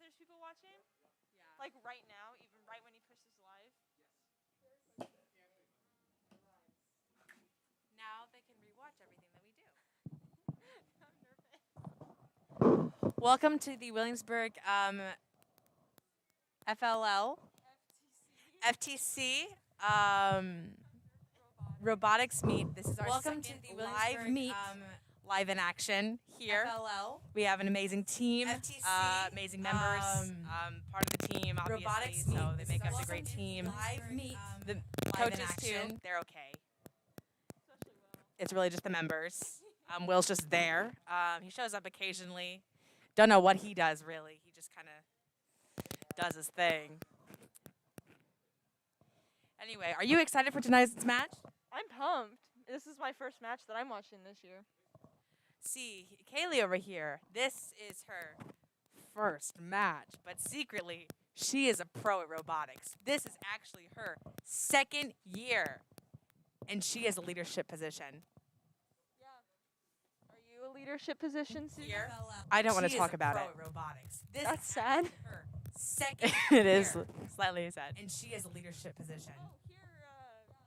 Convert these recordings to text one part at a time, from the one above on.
there's people watching. Like right now, even right when he pushes live. Now they can rewatch everything that we do. I'm nervous. Welcome to the Williamsburg FLL FTC robotics meet. This is our Welcome second to the live Williamsburg, meet, live in action here. FLL. We have an amazing team, FTC, amazing members, part of the team, obviously. robotics So meet. they This make is us our a great second team. live meet, The live in coaches too, action. they're okay. Especially Will. It's really just the members. Will's just there. He shows up occasionally. Don't know what he does really. He just kind of does his thing. Anyway, are you excited for tonight's match? I'm pumped. This is my first match that I'm watching this year. See, Kaylee over here, this is her first match, but secretly, she is a pro at robotics. This is actually her second year, and she has a leadership position. Yeah. Are you a leadership position, Susan? Here, I don't want She to is talk a about pro it. at robotics. This That's is sad. her second It is year, slightly sad. and she has a leadership position. Oh,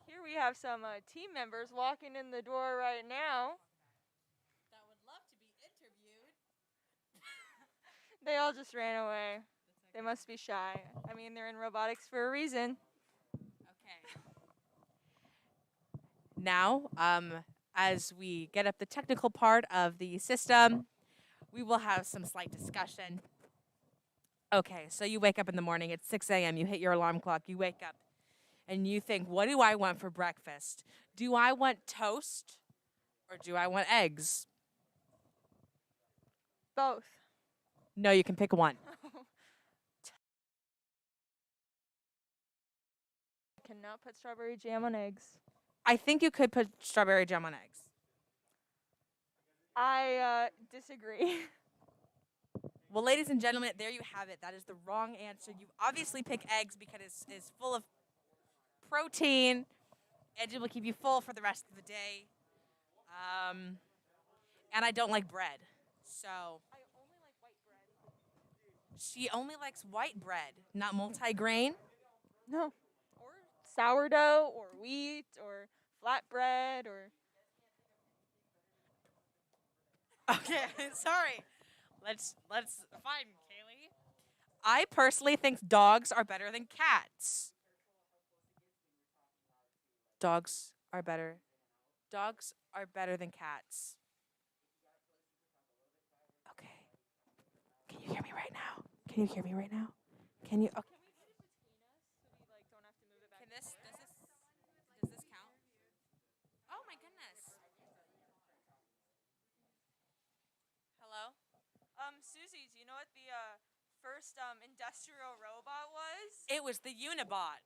here we have some team members walking in the door right now. That would love to be interviewed. They all just ran away. They must be shy. I mean, they're in robotics for a reason. Okay. Now, as we get up the technical part of the system, we will have some slight discussion. Okay, so you wake up in the morning at 6 a.m., you hit your alarm clock, you wake up, and you think, what do I want for breakfast? Do I want toast or do I want eggs? Both. No, you can pick one. Cannot put strawberry jam on eggs. I think you could put strawberry jam on eggs. I disagree. Well, ladies and gentlemen, there you have it. That is the wrong answer. You obviously pick eggs because it's full of protein, and it will keep you full for the rest of the day. And I don't like bread, so I only like white bread. she only likes white bread, not multi-grain. No. Or sourdough, or wheat, or flatbread, or. Okay, sorry. Let's fine, Kaylee. I personally think dogs are better than cats. Dogs are better. Dogs are better than cats. Okay. Can you hear me right now? Can you hear me right now? Can you? Okay. Can we put it between us so we like don't have to move it back? Can this does this count? Oh my goodness. Hello? Susie, do you know what the first industrial robot was? It was the Unibot.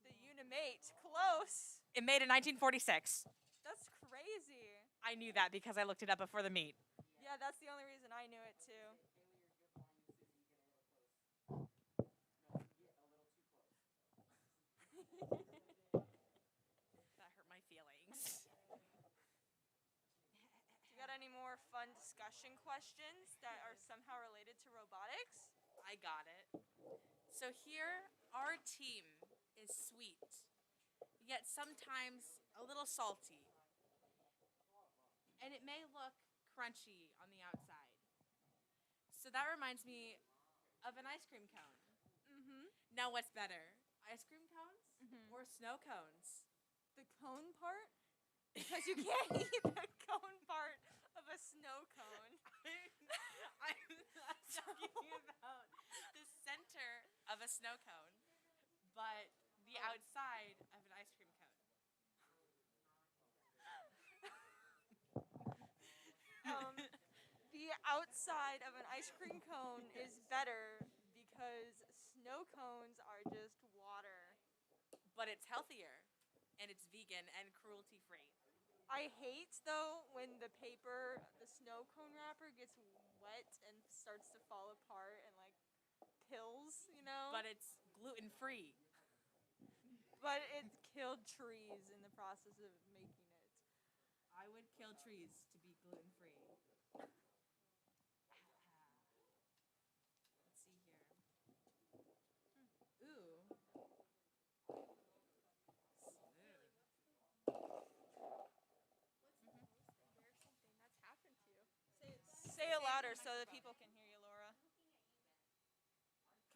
The Unimate. Close. It made in 1946. That's crazy. I knew that because I looked it up before the meet. Yeah, that's the only reason I knew it too. That hurt my feelings. You got any more fun discussion questions that are somehow related to robotics? I got it. So here, our team is sweet, yet sometimes a little salty. And it may look crunchy on the outside. So that reminds me of an ice cream cone. Mm-hmm. Now, what's better, ice cream cones Mm-hmm. or snow cones? The cone part? Because you can't eat the cone part of a snow cone. I'm not talking about the center of a snow cone, but the outside of an ice cream cone. The outside of an ice cream cone is better because snow cones are just water. But it's healthier, and it's vegan and cruelty-free. I hate though when the paper, the snow cone wrapper gets wet and starts to fall apart and like pills, you know? But it's gluten-free. But it killed trees in the process of making it. I would kill trees to be gluten-free. Let's see here. it louder so that people can hear you, Laura.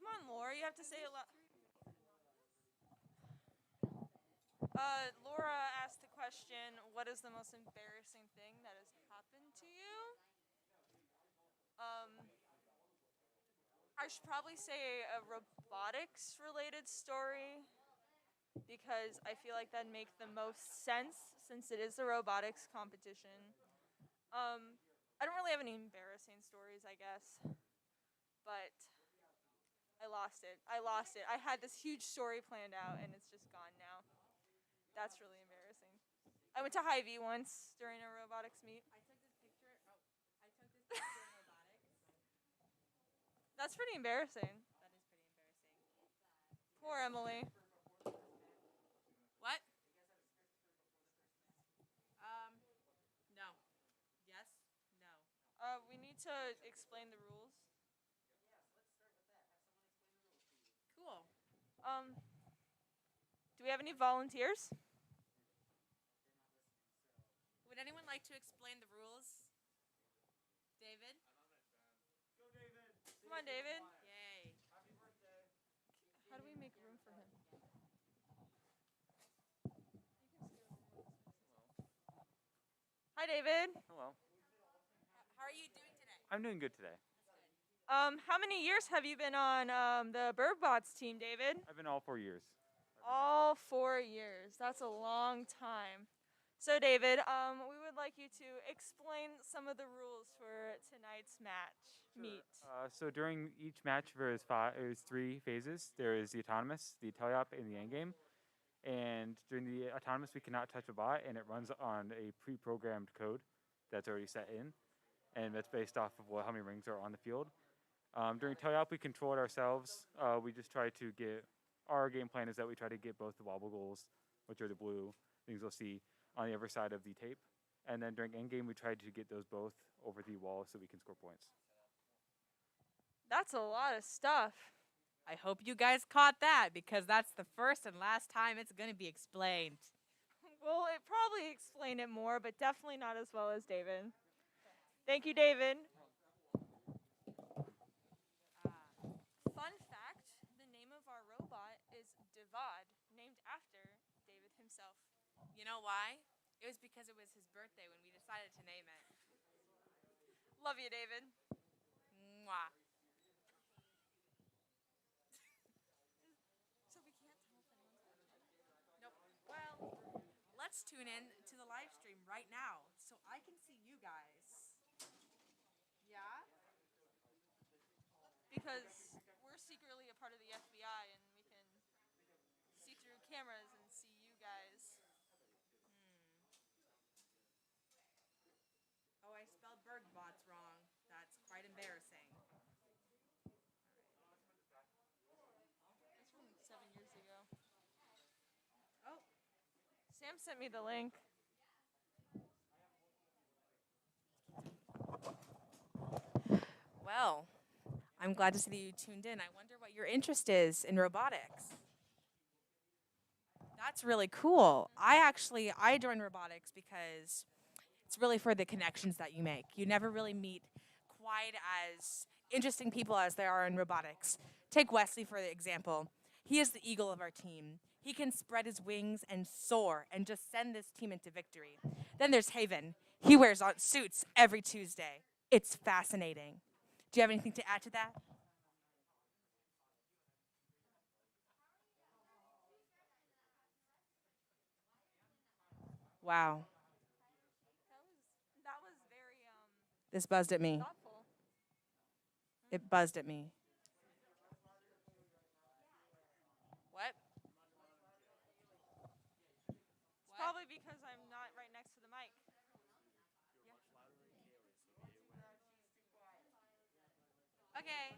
Come on, Laura, you have to say it loud. Laura asked the question, what is the most embarrassing thing that has happened to you? I should probably say a robotics related story because I feel like that'd make the most sense since it is a robotics competition. I don't really have any embarrassing stories, I guess, but I lost it. I had this huge story planned out and it's just gone now. That's really embarrassing. I went to Hy-Vee once during a robotics meet. I took this picture. I took this picture in robotics. That's pretty embarrassing. That is pretty embarrassing. Poor Emily. What? No. Yes. No. We need to explain the rules. Cool. Do we have any volunteers? Would anyone like to explain the rules? David? Come on, David. Yay. How do we make room for him? Hi, David. Hello. How are you doing today? I'm doing good today. How many years have you been on the Burgbots team, David? I've been all 4 years. All 4 years. That's a long time. So, David, we would like you to explain some of the rules for tonight's meet. So during each match, there's 3 phases. There is the autonomous, the teleop, and the endgame. And during the autonomous, we cannot touch a bot, and it runs on a pre-programmed code that's already set in, and that's based off of how many rings are on the field. During teleop, we control it ourselves. We just try to get, our game plan is that we try to get both the wobble goals, which are the blue things you'll see, on the other side of the tape. And then during endgame, we try to get those both over the wall so we can score points. That's a lot of stuff. I hope you guys caught that because that's the first and last time it's going to be explained. Well, it probably explained it more, but definitely not as well as David. Thank you, David. Fun fact, the name of our robot is Divad, named after David himself. You know why? It was because it was his birthday when we decided to name it. Love you, David. Mwah. So we can't tell if anyone's watching. Nope. Well, let's tune in to the live stream right now so I can see you guys. Yeah? Because we're secretly a part of the FBI and we can see through cameras and see you guys. Oh, I spelled Burgbots wrong. That's quite embarrassing. That's from 7 years ago. Oh. Sam sent me the link. Well, I'm glad to see that you tuned in. I wonder what your interest is in robotics. That's really cool. I joined robotics because it's really for the connections that you make. You never really meet quite as interesting people as there are in robotics. Take Wesley for example. He is the eagle of our team. He can spread his wings and soar and just send this team into victory. Then there's Haven. He wears on suits every Tuesday. It's fascinating. Do you have anything to add to that? Wow. That was very This buzzed at me. thoughtful. It buzzed at me. What? It's probably because I'm not right next to the mic. Okay.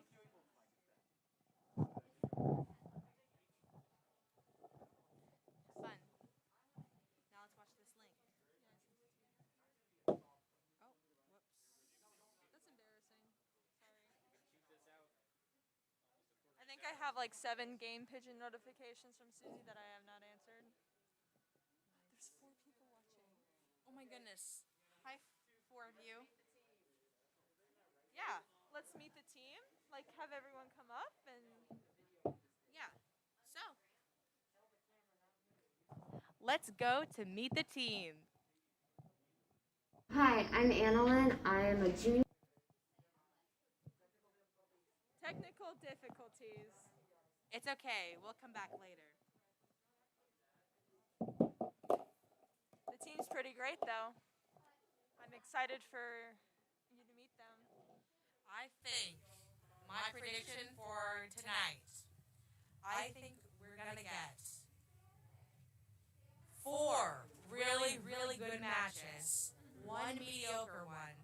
Fun. Now let's watch this link. Oh, whoops. That's embarrassing. Sorry. I think I have like 7 game pigeon notifications from Susie that I have not answered. There's 4 people watching. Oh my goodness. Hi, 4 of you. like have everyone come up and Yeah. So let's go to meet the team. Hi, I'm Annalyn. I am a junior. technical difficulties. It's okay. We'll come back later. The team's pretty great though. I'm excited for you to meet them. I think my prediction for tonight, I think we're going to get 4 really, really good matches, 1 mediocre one,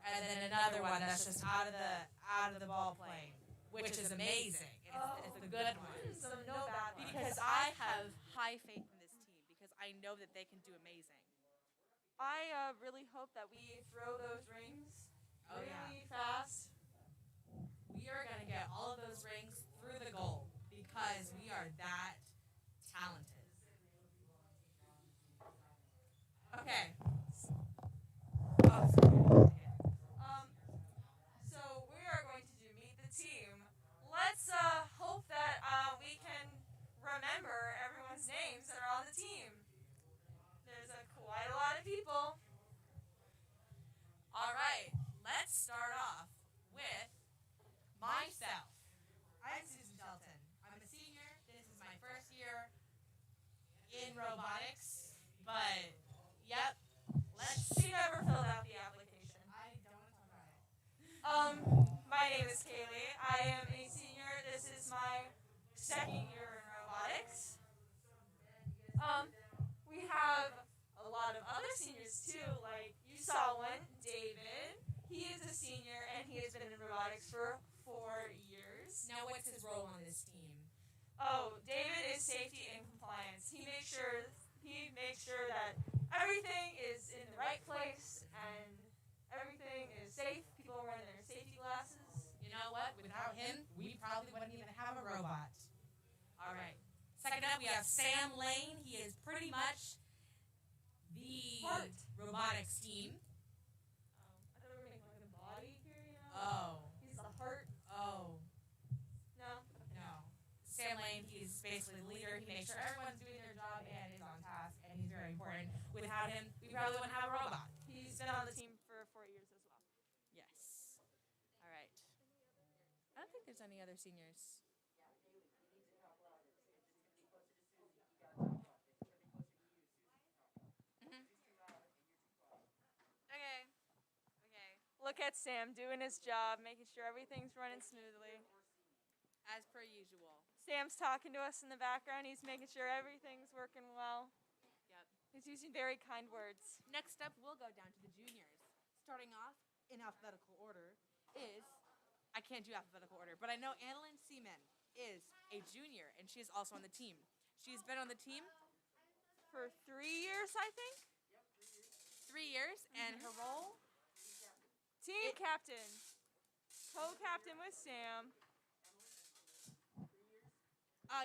and then another one that's just out of the ball plane, which is amazing. It's the good one. So no bad ones. Because I have high faith in this team because I know that they can do amazing. I really hope that we throw those rings Oh, yeah. really fast. We are going to get all of those rings through the goal because we are that talented. Okay. Oh, sorry. So we are going to do meet the team. Let's hope that we can remember everyone's names that are on the team. There's quite a lot of people. All right. Let's start off with myself. I'm Susan Shelton. I'm a senior. This is my first year in robotics. But, yep. She never filled out the application. I don't want to talk about it. My name is Kaylee. I am a senior. This is my second year in robotics. We have a lot of other seniors too. Like you saw one, David. He is a senior and he has been in robotics for 4 years. Now, what's his role on this team? Oh, David is safety and compliance. He makes sure that everything is in the right place and everything is safe. People are wearing their safety glasses. You know what? Without him, we probably wouldn't even have a robot. All right. Second up, we have Sam Lane. He is pretty much the Heart. robotics team. I thought we were making like a body here, you know? Oh. He's the heart. Oh. No? No. Sam Lane, he's basically the leader. He makes sure everyone's doing their job and is on task, and he's very important. Without him, we probably wouldn't have a robot. He's been on the team for 4 years as well. Yes. All right. I don't think there's any other seniors. Okay. Okay. Look at Sam doing his job, making sure everything's running smoothly. As per usual. Sam's talking to us in the background. He's making sure everything's working well. Yep. He's using very kind words. Next up, we'll go down to the juniors. Starting off in alphabetical order is, I can't do alphabetical order, but I know Annalyn Seaman is a junior, and she is also on the team. She's been on the team For 3 years, I think. 3 years, and her role, Team captain. Co-captain with Sam.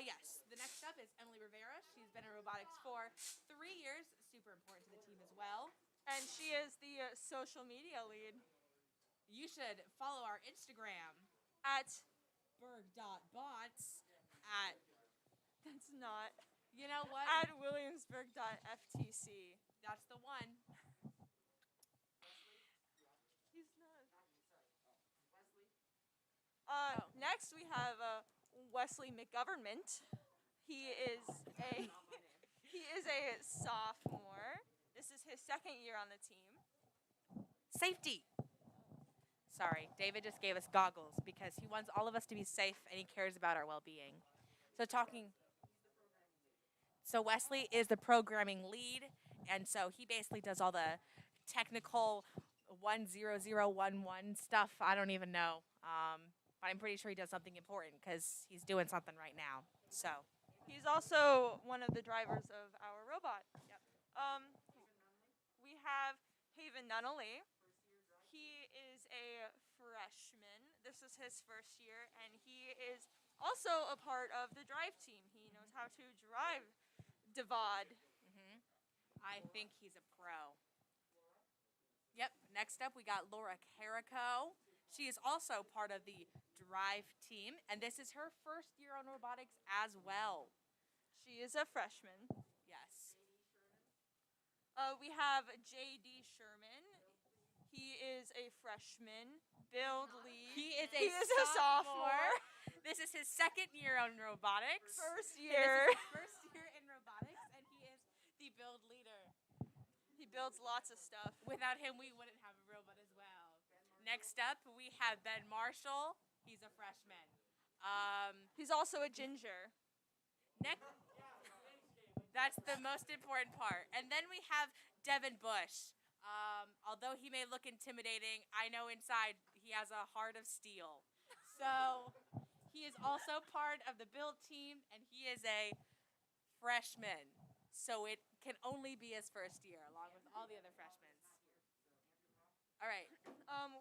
yes. The next up is Emily Rivera. She's been in robotics for 3 years, super important to the team as well. And she is the social media lead You should follow our Instagram, at, burg.bots, that's not, you know what? at williamsburg.ftc. That's the one. He's not. Next we have Wesley McGovernment. He is a sophomore. This is his second year on the team. Safety. Sorry, David just gave us goggles because he wants all of us to be safe and he cares about our well-being. So Wesley is the programming lead, and so he basically does all the technical 10011 stuff. I don't even know, but I'm pretty sure he does something important because he's doing something right now. So He's also one of the drivers of our robot. Yep. We have Haven Nunnally. He is a freshman. This is his first year, and he is also a part of the drive team. He knows how to drive Devad. I think he's a pro. Yep. Next up, we got Laura Carico. She is also part of the Drive team, and this is her first year on robotics as well. She is a freshman. Yes. We have J.D. Sherman. He is a freshman. Build lead. He is He is a sophomore. This is his second year on robotics. First This year. is his first year in robotics, and he is the build leader. He builds lots of stuff. Without him, we wouldn't have a robot as well. Next up, we have Ben Marshall. He's a freshman. He's also a ginger. Next, that's the most important part. And then we have Devin Bush. Although he may look intimidating, I know inside he has a heart of steel. So he is also part of the build team, and he is a freshman. So it can only be his first year, along with all the other freshmen. All right.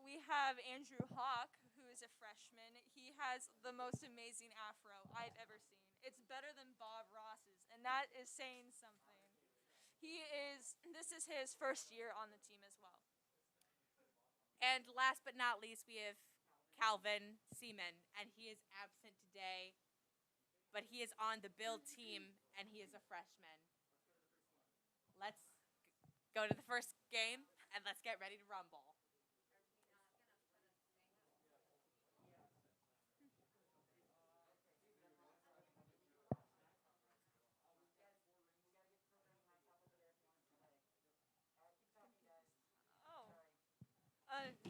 We have Andrew Hawk, who is a freshman. He has the most amazing afro I've ever seen. It's better than Bob Ross's, and that is saying something. This is his first year on the team as well. And last but not least, we have Calvin Seaman, and he is absent today, but he is on the build team, and he is a freshman. Let's go to the first game, and let's get ready to rumble.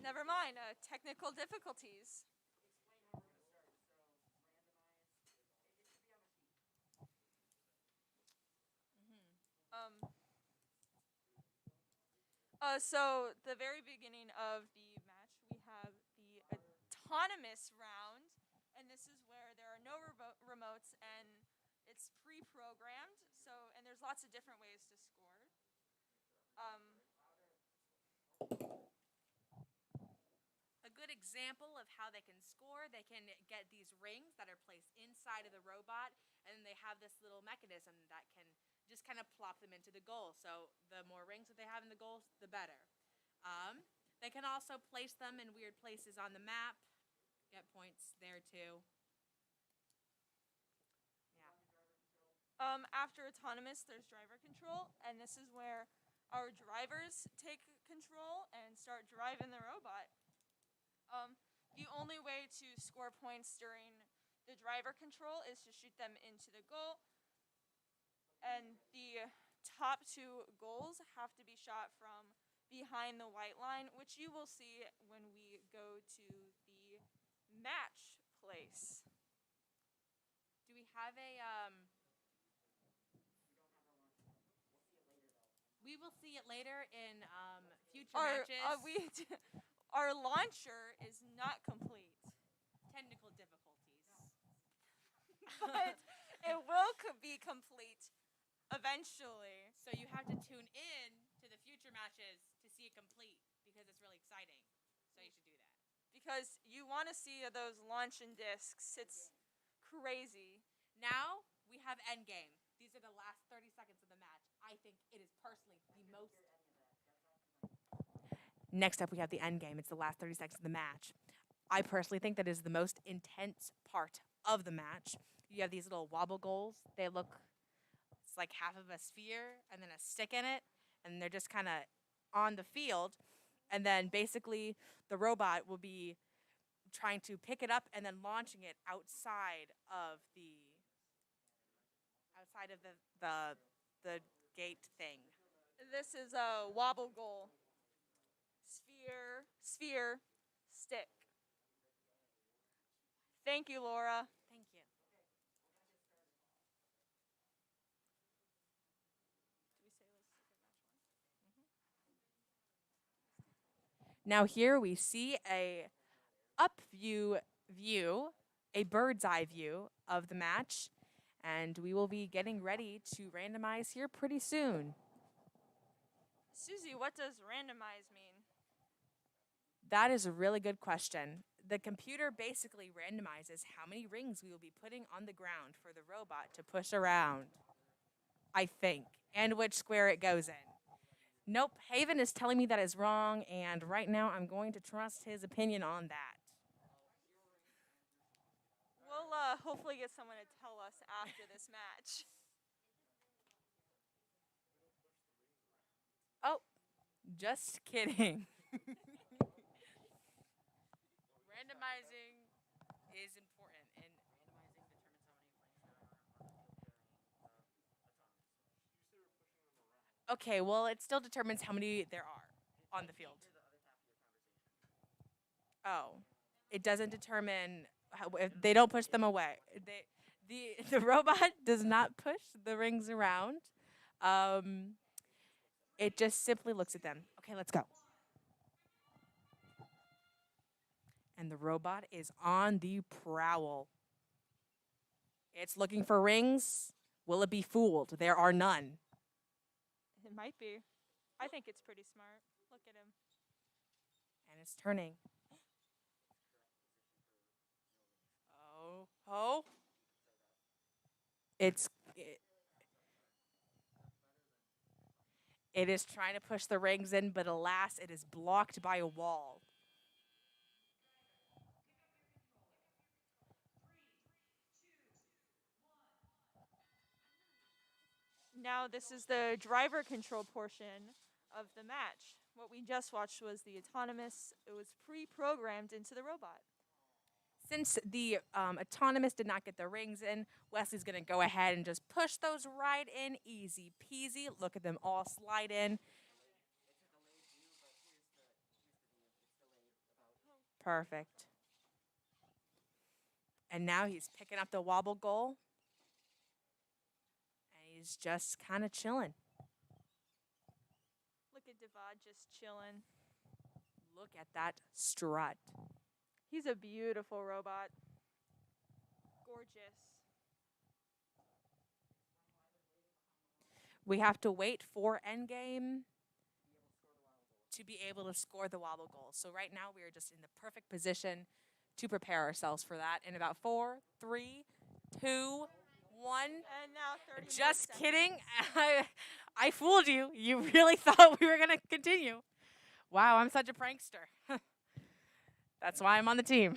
Never mind. Technical difficulties. So the very beginning of the match, we have the autonomous round, and this is where there are no remotes, and it's pre-programmed. So, and there's lots of different ways to score. A good example of how they can score, they can get these rings that are placed inside of the robot, and then they have this little mechanism that can just kind of plop them into the goal. So the more rings that they have in the goals, the better. They can also place them in weird places on the map, get points there too. After autonomous, there's driver control, and this is where our drivers take control and start driving the robot. The only way to score points during the driver control is to shoot them into the goal, and the top two goals have to be shot from behind the white line, which you will see when we go to the match place. Do we have a We will see it later in future matches. Our launcher is not complete, Technical difficulties. but it will be complete eventually. So you have to tune in to the future matches to see it complete because it's really exciting. So you should do that. Because you want to see those launching discs. It's crazy. Now we have endgame. These are the last 30 seconds of the match. I think it is personally the most. Next up, we have the end game. It's the last 30 seconds of the match. I personally think that is the most intense part of the match. You have these little wobble goals. They look, it's like half of a sphere and then a stick in it, and they're just kind of on the field. And then basically, the robot will be trying to pick it up and then launching it outside of the gate thing. This is a wobble goal. Sphere, stick. Thank you, Laura. Thank you. Now here we see a up view, a bird's eye view of the match, and we will be getting ready to randomize here pretty soon. Susie, what does randomize mean? That is a really good question. The computer basically randomizes how many rings we will be putting on the ground for the robot to push around, I think, and which square it goes in. Nope, Haven is telling me that is wrong, and right now I'm going to trust his opinion on that. We'll hopefully get someone to tell us after this match. Oh, just kidding. Randomizing is important, and okay, well, it still determines how many there are on the field. Oh, it doesn't determine how, if they don't push them away. The robot does not push the rings around. Um, it just simply looks at them. Okay, let's go. And the robot is on the prowl. It's looking for rings. Will it be fooled? There are none. It might be. I think it's pretty smart. Look at him. And it's turning. Oh, oh. It is trying to push the rings in, but alas, it is blocked by a wall. Now this is the driver control portion of the match. What we just watched was the autonomous. It was pre-programmed into the robot. Since the autonomous did not get the rings in, Wesley's going to go ahead and just push those right in. Easy peasy. Look at them all slide in. Perfect. And now he's picking up the wobble goal. And he's just kind of chilling. Look at Devad just chilling. Look at that strut. He's a beautiful robot. Gorgeous. We have to wait for endgame to be able to score the wobble goal. So right now we are just in the perfect position to prepare ourselves for that in about 4, 3, 2, 1. And now 30 Just more kidding. seconds. I fooled you. You really thought we were going to continue. Wow, I'm such a prankster. That's why I'm on the team.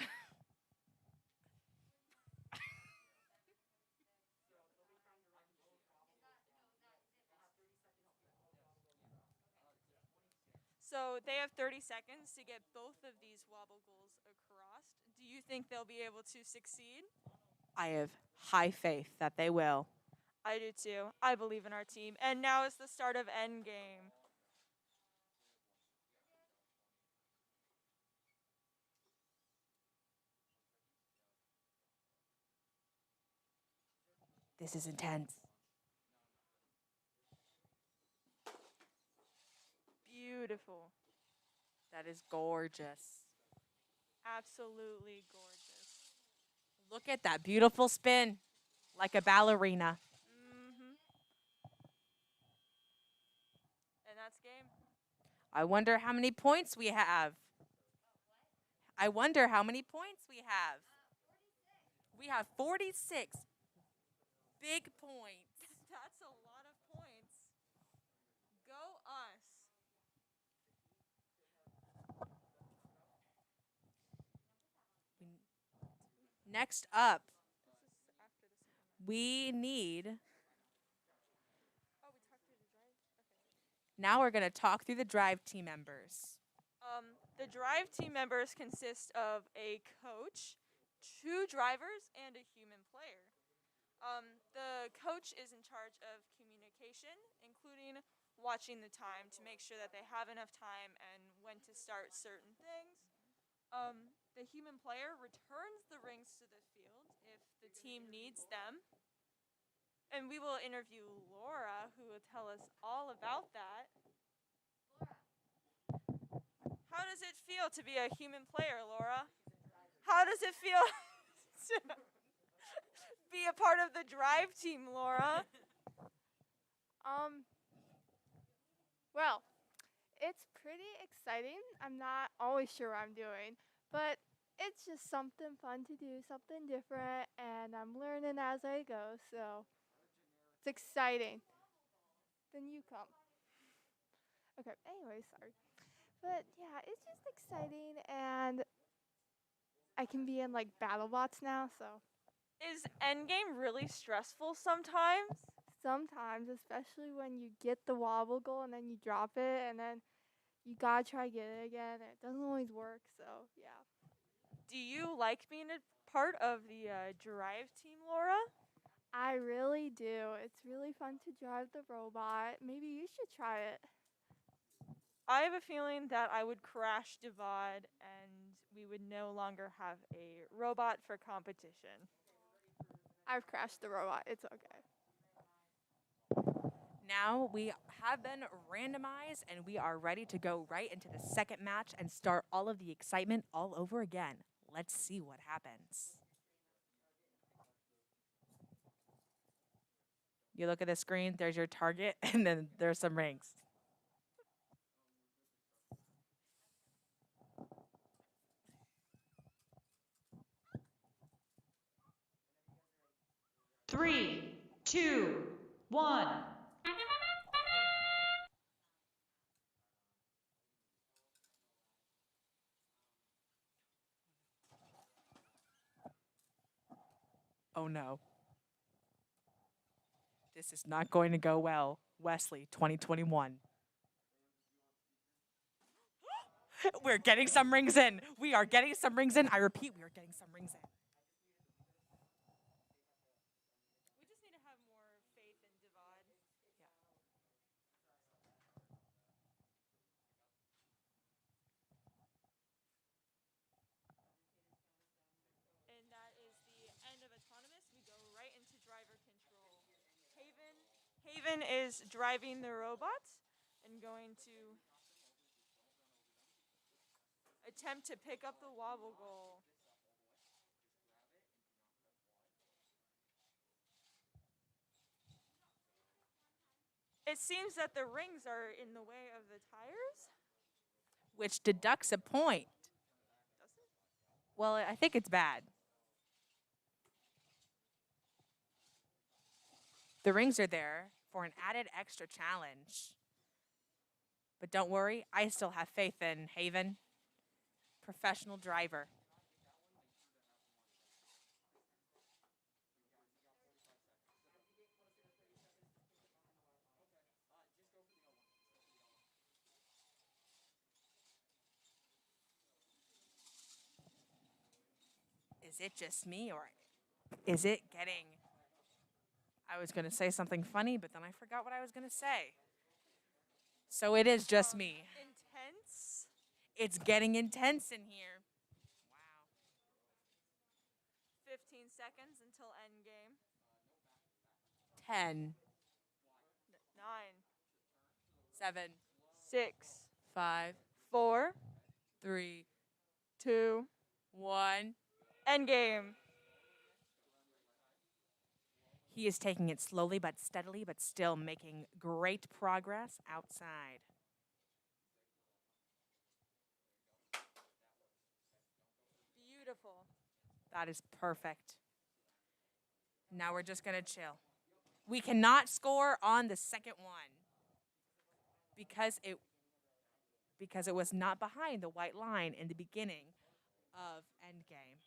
So they have 30 seconds to get both of these wobble goals across. Do you think they'll be able to succeed? I have high faith that they will. I do too. I believe in our team. And now is the start of endgame. This is intense. Beautiful. That is gorgeous. Absolutely gorgeous. Look at that beautiful spin, like a ballerina. And that's game. I wonder how many points we have. I wonder how many points we have. We have 46 big points. That's a lot of points. Go us. Next up, This is after the single match. we need. Oh, we talked through the drive? Okay. Now we're going to talk through the drive team members. The drive team members consist of a coach, 2 drivers, and a human player. The coach is in charge of communication, including watching the time to make sure that they have enough time and when to start certain things. The human player returns the rings to the field if the team needs them. And we will interview Laura, who will tell us all about that. How does it feel to be a human player, Laura? How does it feel to be a part of the drive team, Laura? Well, it's pretty exciting. I'm not always sure what I'm doing, but it's just something fun to do, something different, and I'm learning as I go, so it's exciting. Then you come. Okay. Anyway, sorry. But yeah, it's just exciting, and I can be in like battle bots now. So Is endgame really stressful sometimes? sometimes, especially when you get the wobble goal and then you drop it, and then you gotta try get it again, and it doesn't always work. So yeah. Do you like being a part of the drive team, Laura? I really do. It's really fun to drive the robot. Maybe you should try it. I have a feeling that I would crash Divad and we would no longer have a robot for competition. I've crashed the robot. It's okay. Now we have been randomized and we are ready to go right into the second match and start all of the excitement all over again. Let's see what happens. You look at the screen, there's your target, and then there's some rings. Three, two, one. Oh no. This is not going to go well. Wesley 2021. We're getting some rings in. We are getting some rings in. I repeat, we are getting some rings in. We just need to have more faith in Divad. And that is the end of autonomous. We go right into driver control. Haven is driving the robots and going to attempt to pick up the wobble goal. It seems that the rings are in the way of the tires. Which deducts a point. Does it? Well, I think it's bad. The rings are there for an added extra challenge. But don't worry, I still have faith in Haven. Professional driver. Is it just me or is it getting... I was going to say something funny, but then I forgot what I was going to say. So it is just me. Intense. It's getting intense in here. Wow. 15 seconds until end game. 10, 9, 7, 6, 5, 4, 3, 2, 1. end game. He is taking it slowly but steadily, but still making great progress outside. Beautiful. That is perfect. Now we're just going to chill. We cannot score on the second one because it was not behind the white line in the beginning of endgame.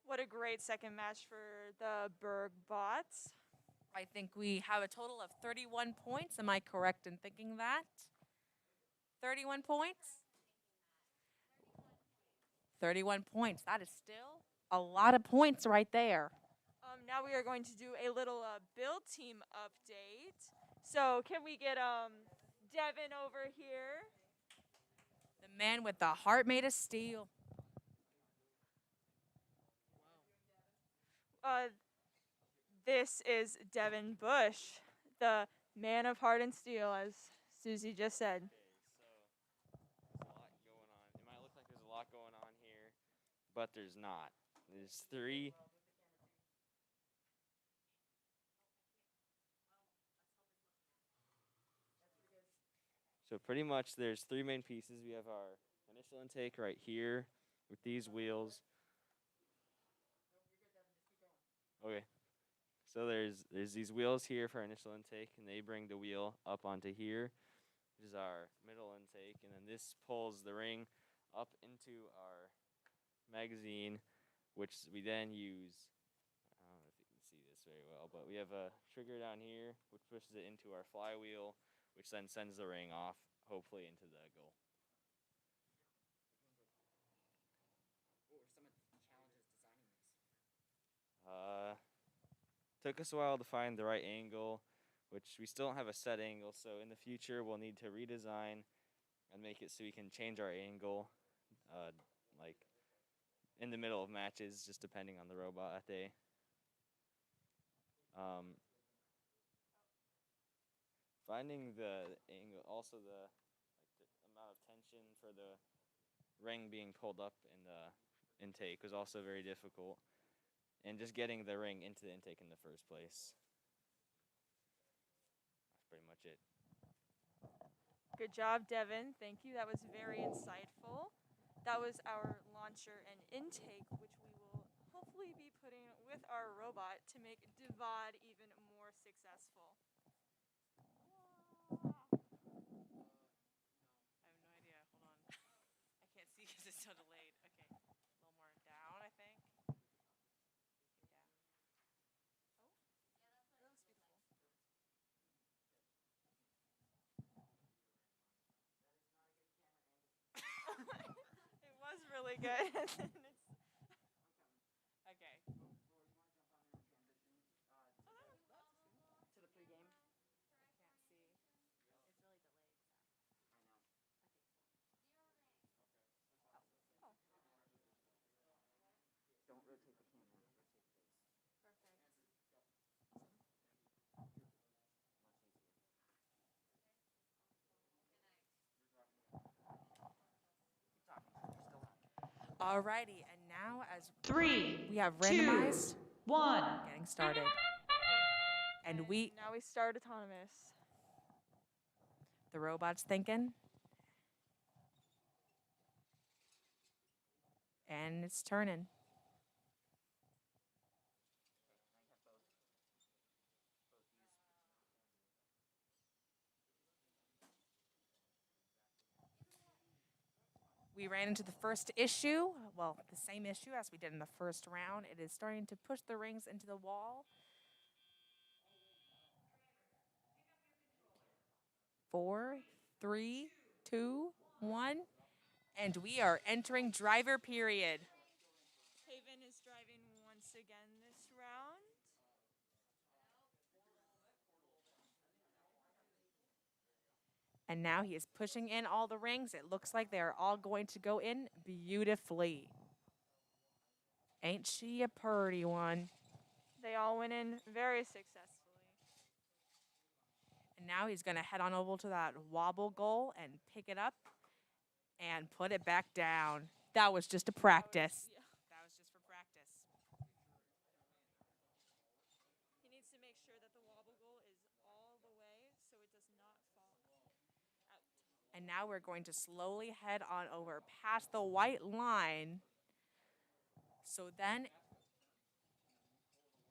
What a great second match for the Burg bots. I think we have a total of 31 points. Am I correct in thinking that? 31 points? 31 points. That is still a lot of points right there. Now we are going to do a little build team update. So can we get Devin over here? The man with the heart made of steel. This is Devin Bush, the man of heart and steel, as Susie just said. Okay, so there's a lot going on. It might look like there's a lot going on here, but there's not. There's three. So pretty much there's three main pieces. We have our initial intake right here with these wheels. Okay. So there's these wheels here for our initial intake, and they bring the wheel up onto here, which is our middle intake, and then this pulls the ring up into our magazine, which we then use. I don't know if you can see this very well, but we have a trigger down here, which pushes it into our flywheel, which then sends the ring off, hopefully into the goal. Took us a while to find the right angle, which we still don't have a set angle, so in the future we'll need to redesign and make it so we can change our angle, like in the middle of matches, just depending on the robot that day. Finding the angle, also the amount of tension for the ring being pulled up in the intake was also very difficult, and just getting the ring into the intake in the first place. That's pretty much it. Good job, Devin. Thank you. That was very insightful. That was our launcher and intake, which we will hopefully be putting with our robot to make Divad even more successful. I have no idea. Hold on. I can't see because it's so delayed. Okay. A little more down, I think. It was really good. Okay. To the pregame. Can't see. It's really delayed. Don't rotate the camera. Rotate the base. Alrighty, and now as 3, we have 2, randomized 1. getting started. And now we start autonomous. the robot's thinking. And it's turning. We ran into the first issue, well, the same issue as we did in the first round. It is starting to push the rings into the wall. 4, 3, 2, 1, and we are entering driver period. Haven is driving once again this round. And now he is pushing in all the rings. It looks like they're all going to go in beautifully. Ain't she a purty one? They all went in very successfully. And now he's going to head on over to that wobble goal and pick it up and put it back down. That was just a practice. Yeah. That was just for practice. He needs to make sure that the wobble goal is all the way so it does not fall out. And now we're going to slowly head on over past the white line. So then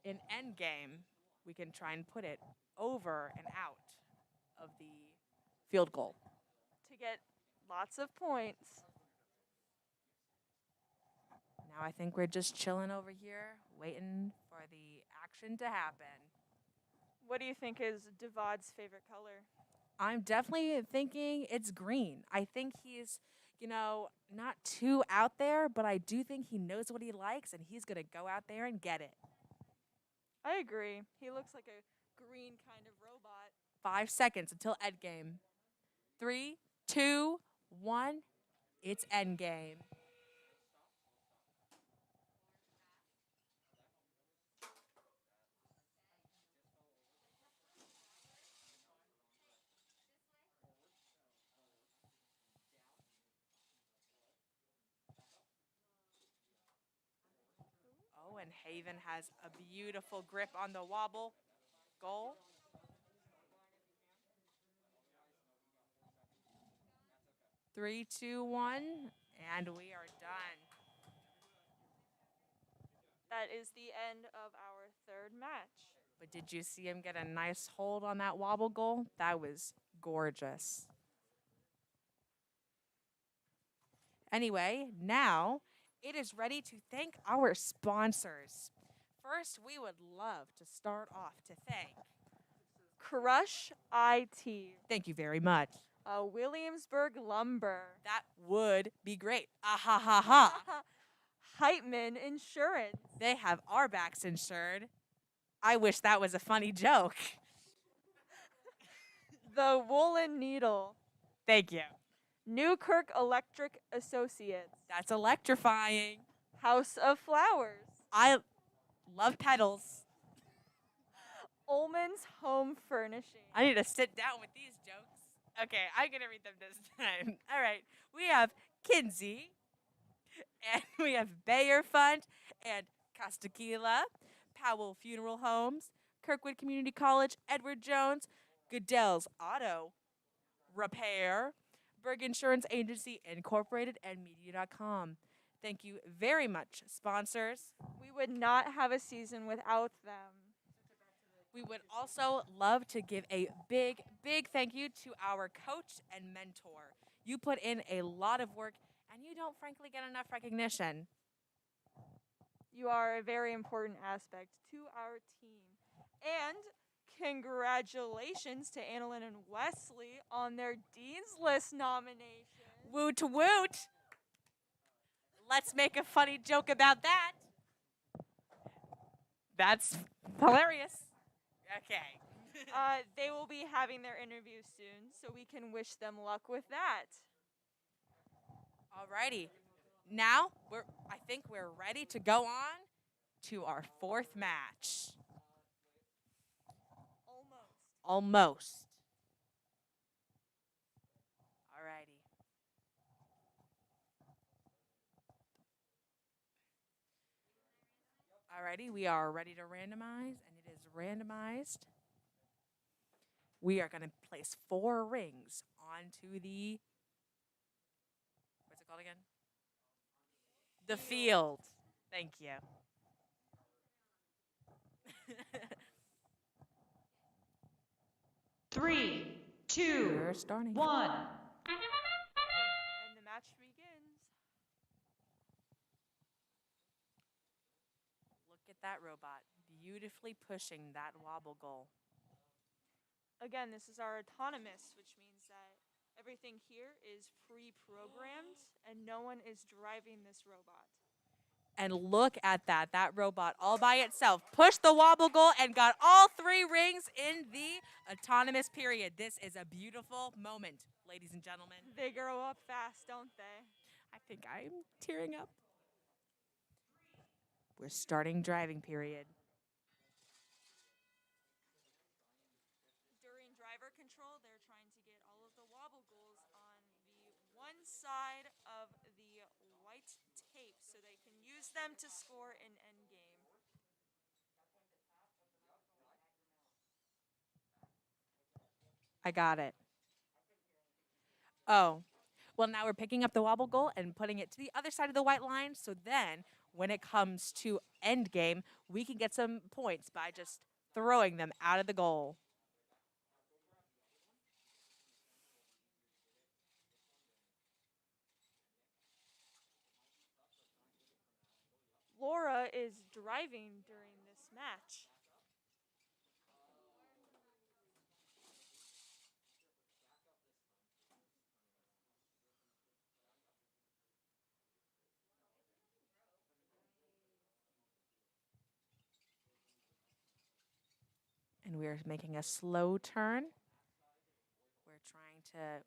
in endgame, we can try and put it over and out of the field goal. To get lots of points. Now I think we're just chilling over here, waiting for the action to happen. What do you think is Divad's favorite color? I'm definitely thinking it's green. I think he's, not too out there, but I do think he knows what he likes, and he's going to go out there and get it. I agree. He looks like a green kind of robot. 5 seconds until endgame. 3, 2, 1. It's endgame. Oh, and Haven has a beautiful grip on the wobble goal. Three, two, one, and we are done. That is the end of our third match. But did you see him get a nice hold on that wobble goal? That was gorgeous. Anyway, now it is ready to thank our sponsors. First, we would love to start off to thank. Crush IT. Thank you very much. Williamsburg Lumber. That would be great. Ah ha ha ha. Heitman Insurance. They have our backs insured. I wish that was a funny joke. The Woolen Needle. Thank you. Newkirk Electric Associates. That's electrifying. House of Flowers. I love pedals. Ullman's Home Furnishing. I need to sit down with these jokes. Okay, I'm going to read them this time. All right. We have Kinsey, and we have Bayer Fund, and Castaquila, Powell Funeral Homes, Kirkwood Community College, Edward Jones, Goodell's Auto Repair, Burg Insurance Agency Incorporated, and Media.com. Thank you very much, sponsors. We would not have a season without them. We would also love to give a big, big thank you to our coach and mentor. You put in a lot of work, and you don't, frankly, get enough recognition. You are a very important aspect to our team. And congratulations to Annalyn and Wesley on their Dean's List nomination. Woot woot! Let's make a funny joke about that. That's hilarious. Okay. They will be having their interview soon, so we can wish them luck with that. Alrighty. Now, I think we're ready to go on to our fourth match. Almost. Alrighty. Alrighty, we are ready to randomize, and it is randomized. We are going to place 4 rings onto the, what's it called again? The field. Thank you. Three, two, We're starting. 1. And the match begins. Look at that robot beautifully pushing that wobble goal. Again, this is our autonomous, which means that everything here is pre-programmed and no one is driving this robot. And look at that. That robot all by itself pushed the wobble goal and got all 3 rings in the autonomous period. This is a beautiful moment, ladies and gentlemen. They grow up fast, don't they? I think I'm tearing up. We're starting driving period. During driver control, they're trying to get all of the wobble goals on the one side of the white tape so they can use them to score in endgame. I got it. Oh. Well, now we're picking up the wobble goal and putting it to the other side of the white line. So then, when it comes to end game, we can get some points by just throwing them out of the goal. Laura is driving during this match. And we're making a slow turn.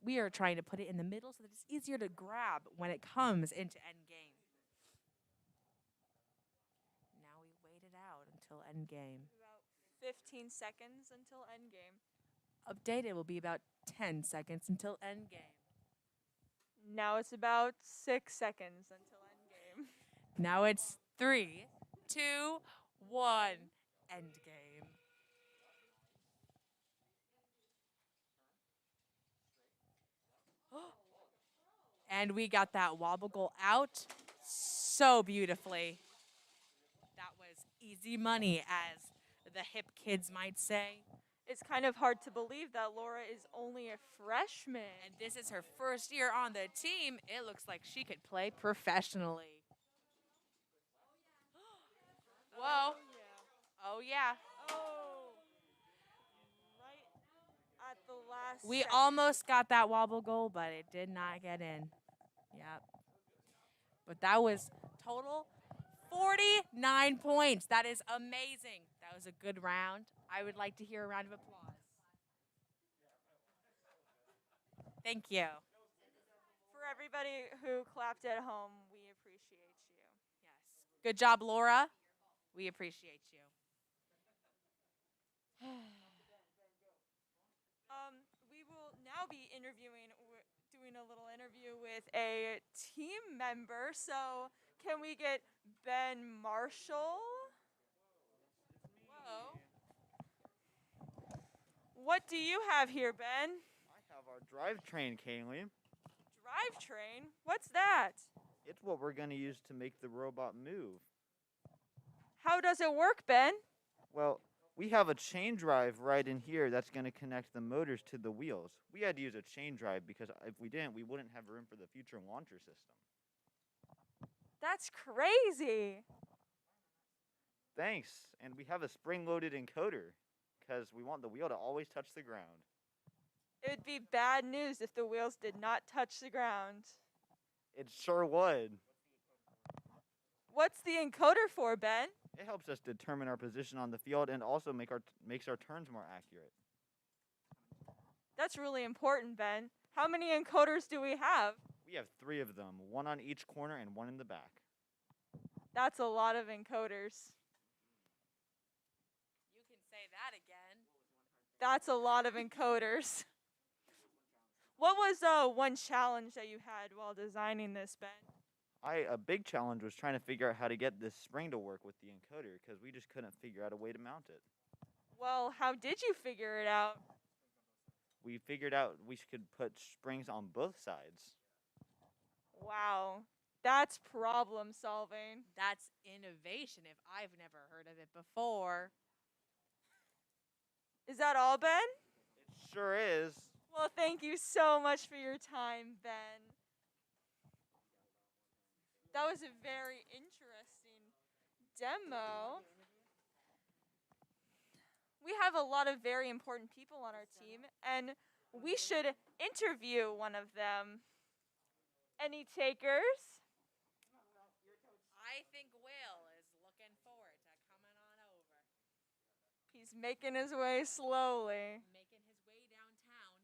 We are trying to put it in the middle so that it's easier to grab when it comes into end game. Now we wait it out until end game. About 15 seconds until endgame. Update, it will be about 10 seconds until end game. Now it's about 6 seconds until endgame. Now it's 3, 2, 1, end game. And we got that wobble goal out so beautifully. That was easy money as the hip kids might say. It's kind of hard to believe that Laura is only a freshman. And this is her first year on the team. It looks like she could play professionally. Whoa. Oh, yeah. Oh. Right at the last We second. almost got that wobble goal, but it did not get in. Yep. But that was total 49 points. That is amazing. That was a good round. I would like to hear a round of applause. Thank you. For everybody who clapped at home, we appreciate you. Yes. Good job, Laura. We appreciate you. We will now be doing a little interview with a team member. So, can we get Ben Marshall? Whoa. What do you have here, Ben? I have our drivetrain, Kaylee. Drivetrain? What's that? It's what we're going to use to make the robot move. How does it work, Ben? Well, we have a chain drive right in here that's going to connect the motors to the wheels. We had to use a chain drive because if we didn't, we wouldn't have room for the future launcher system. That's crazy. Thanks. And we have a spring-loaded encoder because we want the wheel to always touch the ground. It would be bad news if the wheels did not touch the ground. It sure would. What's the encoder for, Ben? It helps us determine our position on the field and also makes our turns more accurate. That's really important, Ben. How many encoders do we have? We have 3 of them, one on each corner and one in the back. That's a lot of encoders. You can say that again. That's a lot of encoders. What was one challenge that you had while designing this, Ben? A big challenge was trying to figure out how to get this spring to work with the encoder because we just couldn't figure out a way to mount it. Well, how did you figure it out? We figured out we could put springs on both sides. Wow, that's problem solving. That's innovation if I've never heard of it before. Is that all, Ben? It sure is. Well, thank you so much for your time, Ben. That was a very interesting demo. We have a lot of very important people on our team, and we should interview one of them. Any takers? I think Will is looking forward to coming on over. He's making his way slowly, Making his way downtown.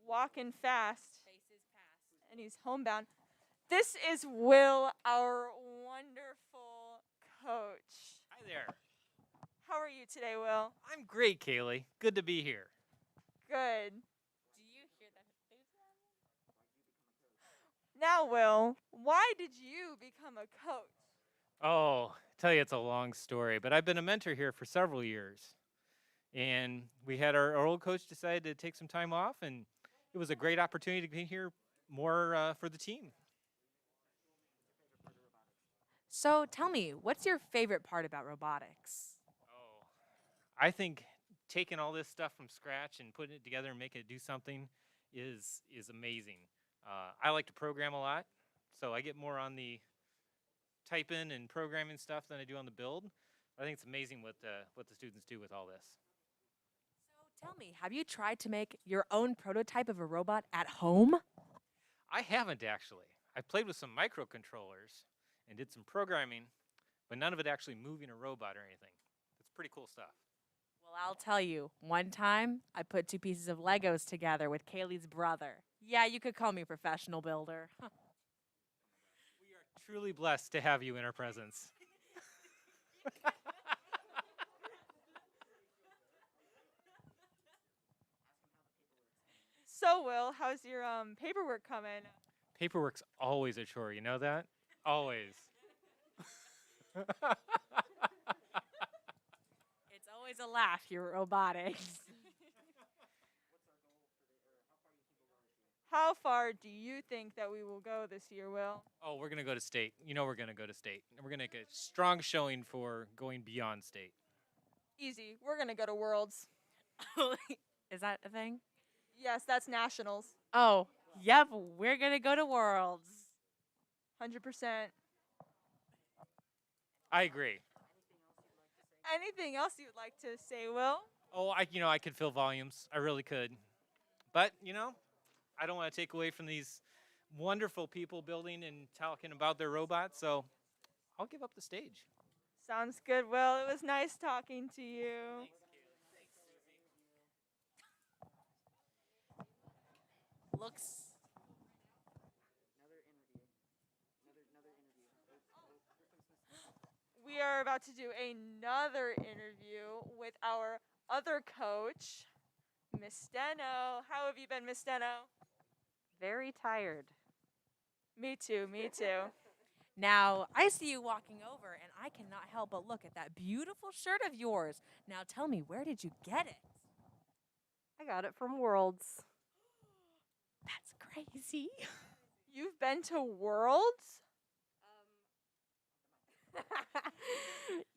walking fast, Faces past. and he's homebound. This is Will, our wonderful coach. Hi there. How are you today, Will? I'm great, Kaylee. Good to be here. Good. Do you hear that enthusiasm? Now, Will, why did you become a coach? Oh, tell you it's a long story, but I've been a mentor here for several years. And we had our old coach decide to take some time off, and it was a great opportunity to be here more for the team. So tell me, what's your favorite part about robotics? Oh, I think taking all this stuff from scratch and putting it together and making it do something is amazing. I like to program a lot, so I get more on the typing and programming stuff than I do on the build. I think it's amazing what the students do with all this. So tell me, have you tried to make your own prototype of a robot at home? I haven't actually. I played with some microcontrollers and did some programming, but none of it actually moving a robot or anything. It's pretty cool stuff. Well, I'll tell you, one time I put 2 pieces of Legos together with Kaylee's brother. Yeah, you could call me professional builder. We are truly blessed to have you in our presence. So, Will, how's your paperwork coming? Paperwork's always a chore, you know that? Always. It's always a laugh, your robotics. How far do you think that we will go this year, Will? Oh, we're going to go to state. You know we're going to go to state. And we're going to make a strong showing for going beyond state. Easy. We're gonna go to Worlds. Is that a thing? Yes, that's nationals. Oh, yep, we're gonna go to Worlds. 100%. I agree. Anything else you'd like to say, Will? Oh, I could fill volumes. I really could. But, I don't want to take away from these wonderful people building and talking about their robots, so I'll give up the stage. Sounds good, Will. It was nice talking to you. Looks. We are about to do another interview with our other coach, Miss Steno. How have you been, Miss Steno? Very tired. Me too, me too. Now, I see you walking over, and I cannot help but look at that beautiful shirt of yours. Now, tell me, where did you get it? I got it from Worlds. That's crazy. You've been to Worlds?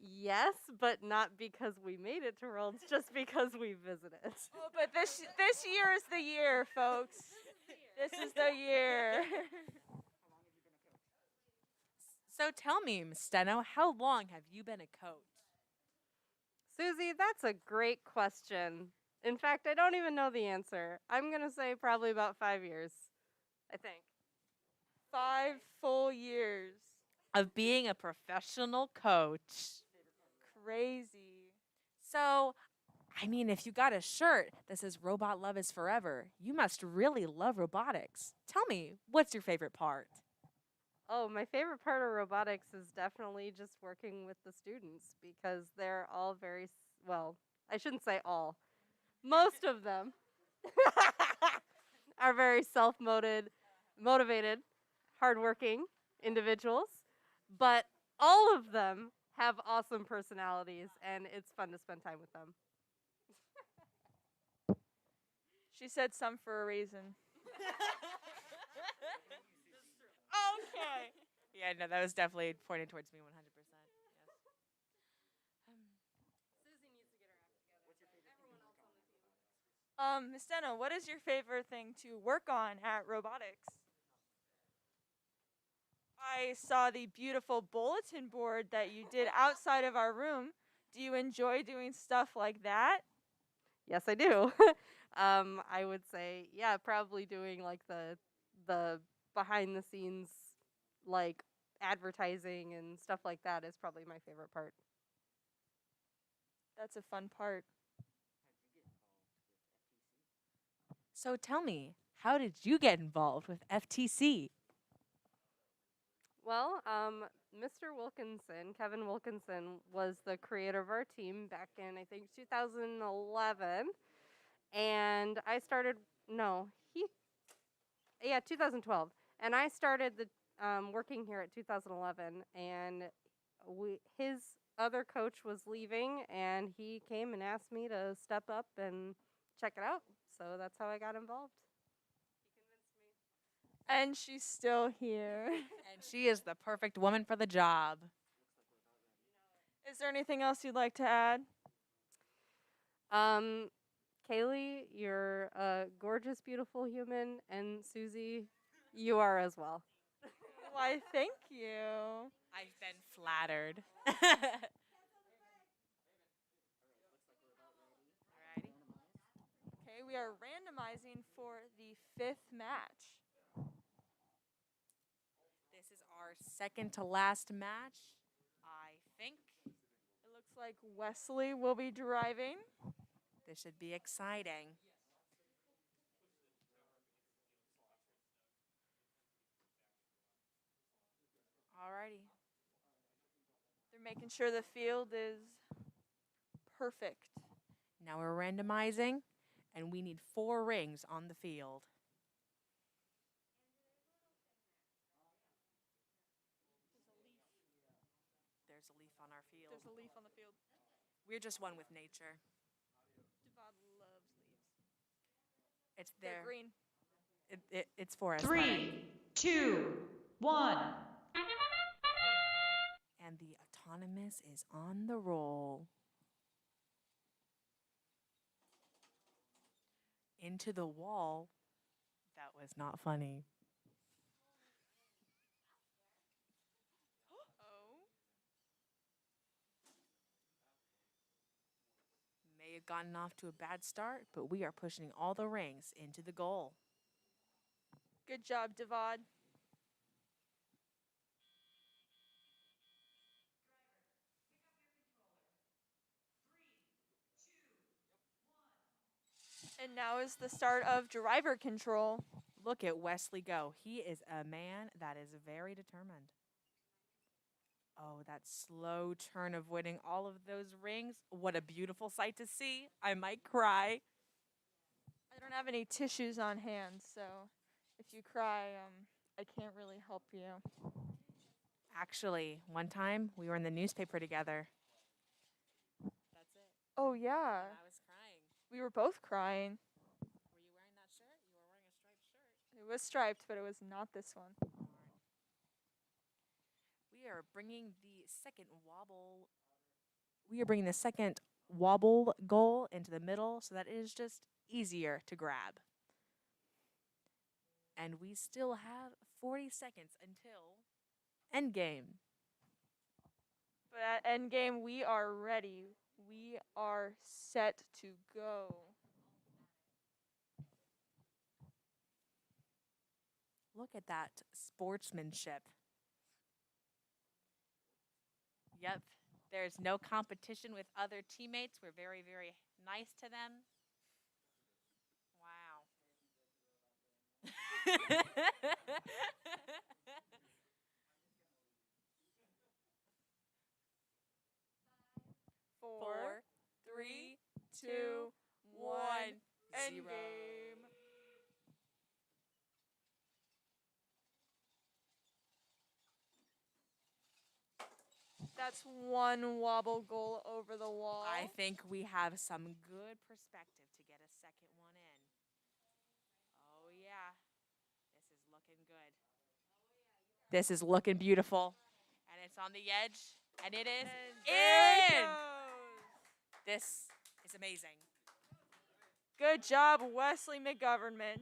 Yes, but not because we made it to Worlds, just because we visited. Oh, but this year is the year, folks. This is the year. So tell me, Ms. Steno, how long have you been a coach? Susie, that's a great question. In fact, I don't even know the answer. I'm going to say probably about 5 years, I think. 5 full years. Of being a professional coach. Crazy. So, I mean, if you got a shirt that says Robot Love is Forever, you must really love robotics. Tell me, what's your favorite part? Oh, my favorite part of robotics is definitely just working with the students because they're all very, well, I shouldn't say all. Most of them are very motivated, hardworking individuals, but all of them have awesome personalities, and it's fun to spend time with them. She said some for a reason. Okay. Yeah, no, that was definitely pointed towards me 100%. Yes. Susie needs to get her act together. Everyone else on the team. Miss Steno, what is your favorite thing to work on at robotics? I saw the beautiful bulletin board that you did outside of our room. Do you enjoy doing stuff like that? Yes, I do. I would say, yeah, probably doing like the behind the scenes, like advertising and stuff like that is probably my favorite part. That's a fun part. So tell me, how did you get involved with FTC? Well, Mr. Wilkinson, Kevin Wilkinson, was the creator of our team back in, I think, 2011. And I started, 2012. And I started working here at 2011. And his other coach was leaving, and he came and asked me to step up and check it out. So that's how I got involved. And she's still here. And she is the perfect woman for the job. Is there anything else you'd like to add? Kaylee, you're a gorgeous, beautiful human, and Susie, you are as well. Why, thank you. I've been flattered. Okay, we are randomizing for the 5th match. This is our second to last match, I think. It looks like Wesley will be driving. This should be exciting. Alrighty. They're making sure the field is perfect. Now we're randomizing, and we need 4 rings on the field. There's a leaf on our field. There's a leaf on the field. We're just one with nature. Devon loves leaves. It's They're there. green. It's for us. 3, 2, 1. And the autonomous is on the roll. into the wall. That was not funny. Oh. May have gotten off to a bad start, but we are pushing all the rings into the goal. Good job, Devad. And now is the start of driver control. Look at Wesley go. He is a man that is very determined. Oh, that slow turn of winning all of those rings. What a beautiful sight to see. I might cry. I don't have any tissues on hand, so if you cry, I can't really help you. Actually, one time we were in the newspaper together. That's it. Oh yeah, And I was crying. we were both crying. Were you wearing that shirt? You were wearing a striped shirt. It was striped, but it was not this one. We are bringing the second wobble. We are bringing the second wobble goal into the middle so that it is just easier to grab. And we still have 40 seconds until endgame. But at endgame, we are ready. We are set to go. Look at that sportsmanship. Yep, there's no competition with other teammates. We're very, very nice to them. Wow. 4, 3, 2, 1, Endgame. 0. That's one wobble goal over the wall. I think we have some good perspective to get a second one in. Oh, yeah. This is looking good. This is looking beautiful. And it's on the edge. And it is there it in. goes. This is amazing. Good job, Wesley McGovernment.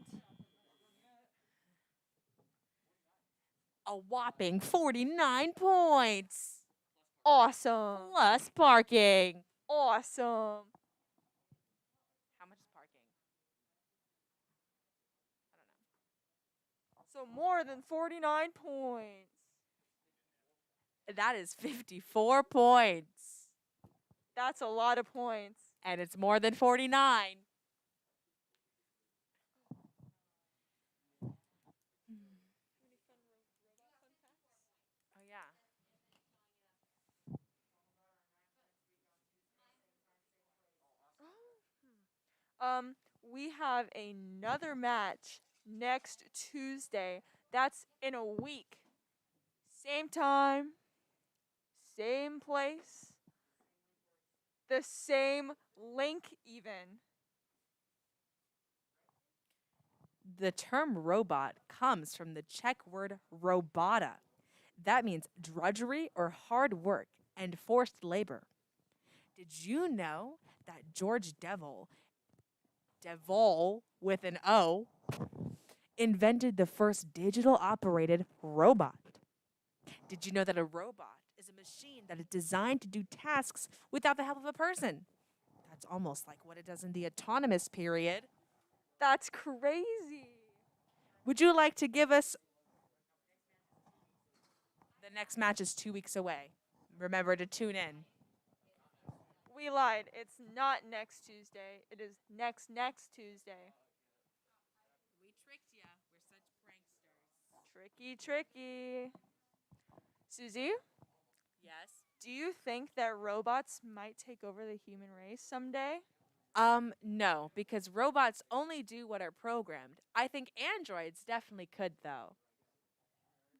A whopping 49 points. Awesome. Plus parking. Awesome. How much is parking? I don't know. So more than 49 points. That is 54 points. That's a lot of points. And it's more than 49. Oh, yeah. We have another match next Tuesday. That's in a week. Same time, same place, the same link even. The term robot comes from the Czech word robota. That means drudgery or hard work and forced labor. Did you know that George Devol with an O, invented the first digital operated robot? Did you know that a robot is a machine that is designed to do tasks without the help of a person? That's almost like what it does in the autonomous period. That's crazy. Would you like to give us... The next match is 2 weeks away. Remember to tune in. We lied. It's not next Tuesday. It is next Tuesday. We tricked ya. We're such pranksters. Tricky, tricky. Susie, Yes? do you think that robots might take over the human race someday? No, because robots only do what are programmed. I think androids definitely could, though.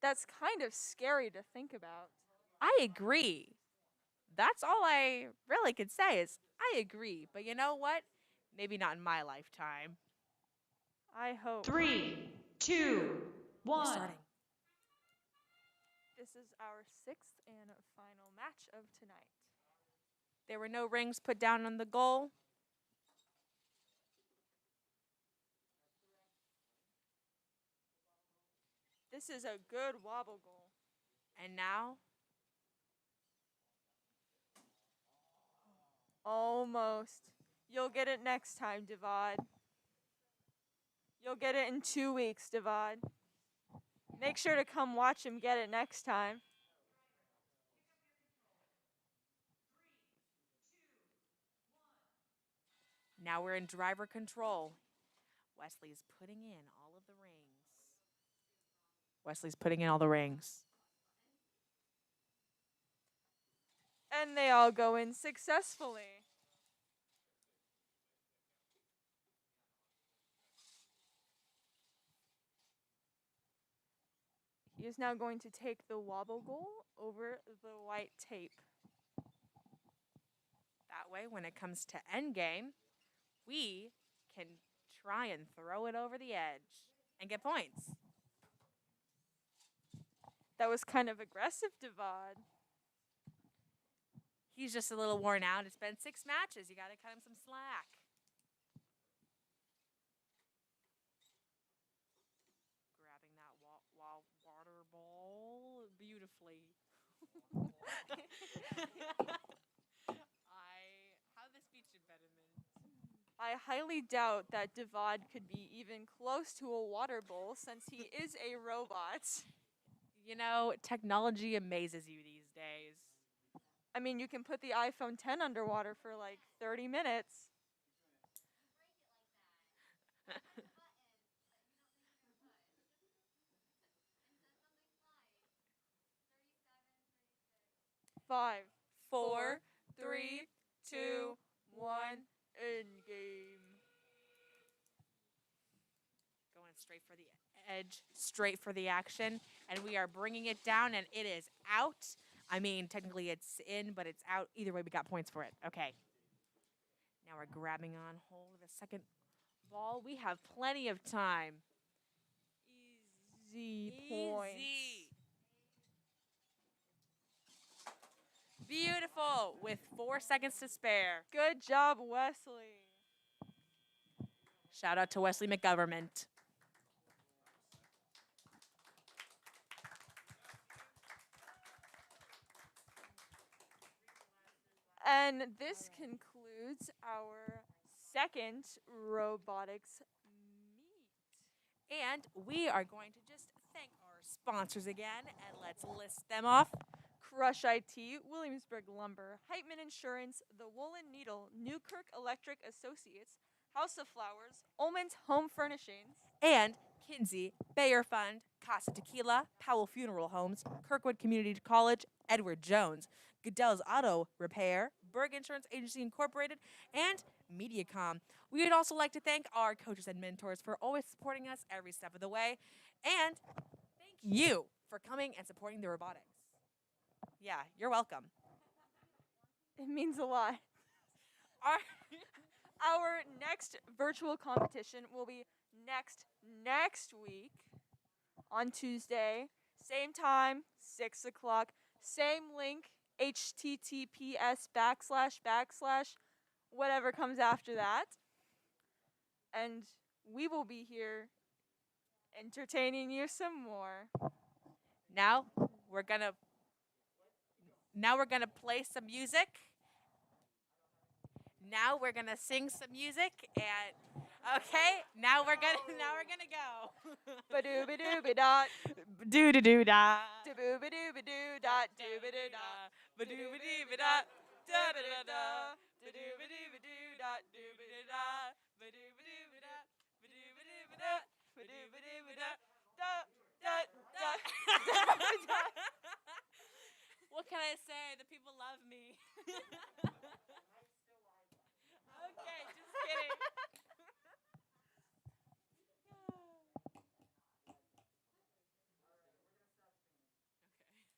That's kind of scary to think about. I agree. That's all I really could say is I agree. But you know what? Maybe not in my lifetime. I hope. 3, 2, We're 1. starting. This is our sixth and final match of tonight. There were no rings put down on the goal. This is a good wobble goal. And now, Almost. You'll get it next time, Divide. You'll get it in 2 weeks, Divide. Make sure to come watch him get it next time. now we're in driver control. Wesley's putting in all of the rings. Wesley's putting in all the rings. And they all go in successfully. He is now going to take the wobble goal over the white tape. That way, when it comes to endgame, we can try and throw it over the edge and get points. That was kind of aggressive, Divide. He's just a little worn out. It's been 6 matches. You got to cut him some slack. Grabbing that water ball beautifully. How the speech impediment? I highly doubt that Divide could be even close to a water bowl since he is a robot. You know, technology amazes you these days. I mean, you can put the iPhone 10 underwater for like 30 minutes. Five, 4, 3, 2, 1, end game. Going straight for the edge, straight for the action, and we are bringing it down, and it is out. I mean, technically it's in, but it's out. Either way, we got points for it. Okay. Now we're grabbing on hold of the second ball. We have plenty of time. Easy points. Easy. Beautiful, with 4 seconds to spare. Good job, Wesley. Shout out to Wesley McGovernment. And this concludes our second robotics meet. And we are going to just thank our sponsors again, and let's list them off. Crush IT, Williamsburg Lumber, Heitman Insurance, The Woolen Needle, Newkirk Electric Associates, House of Flowers, Ullman's Home Furnishings, And Kinsey, Bayer Fund, Casa Tequila, Powell Funeral Homes, Kirkwood Community College, Edward Jones, Goodell's Auto Repair, Burg Insurance Agency Incorporated, and Mediacom. We would also like to thank our coaches and mentors for always supporting us every step of the way. And thank you for coming and supporting the robotics. Yeah, you're welcome. It means a lot. Our Our next virtual competition will be next week on Tuesday. Same time, 6 o'clock. Same link, https:// whatever comes after that. And we will be here entertaining you some more. Now we're gonna play some music. Now we're gonna sing some music, and okay, now we're gonna go. Ba-doo-ba-doo-ba-dot. Do-do-do-da. Da-boo-ba-doo-ba-doo-dot. Doo-ba-doo-dot. Ba-doo-ba-doo-ba-da. Da-da-da-da. Ba-doo-ba-doo-ba-doo-dot. Do-ba-da-da. Ba-doo-ba-doo-ba-da. Ba-doo-ba-doo-ba-da. Ba-doo-ba-doo-ba-da. Da-da-da. What can I say? The people love me.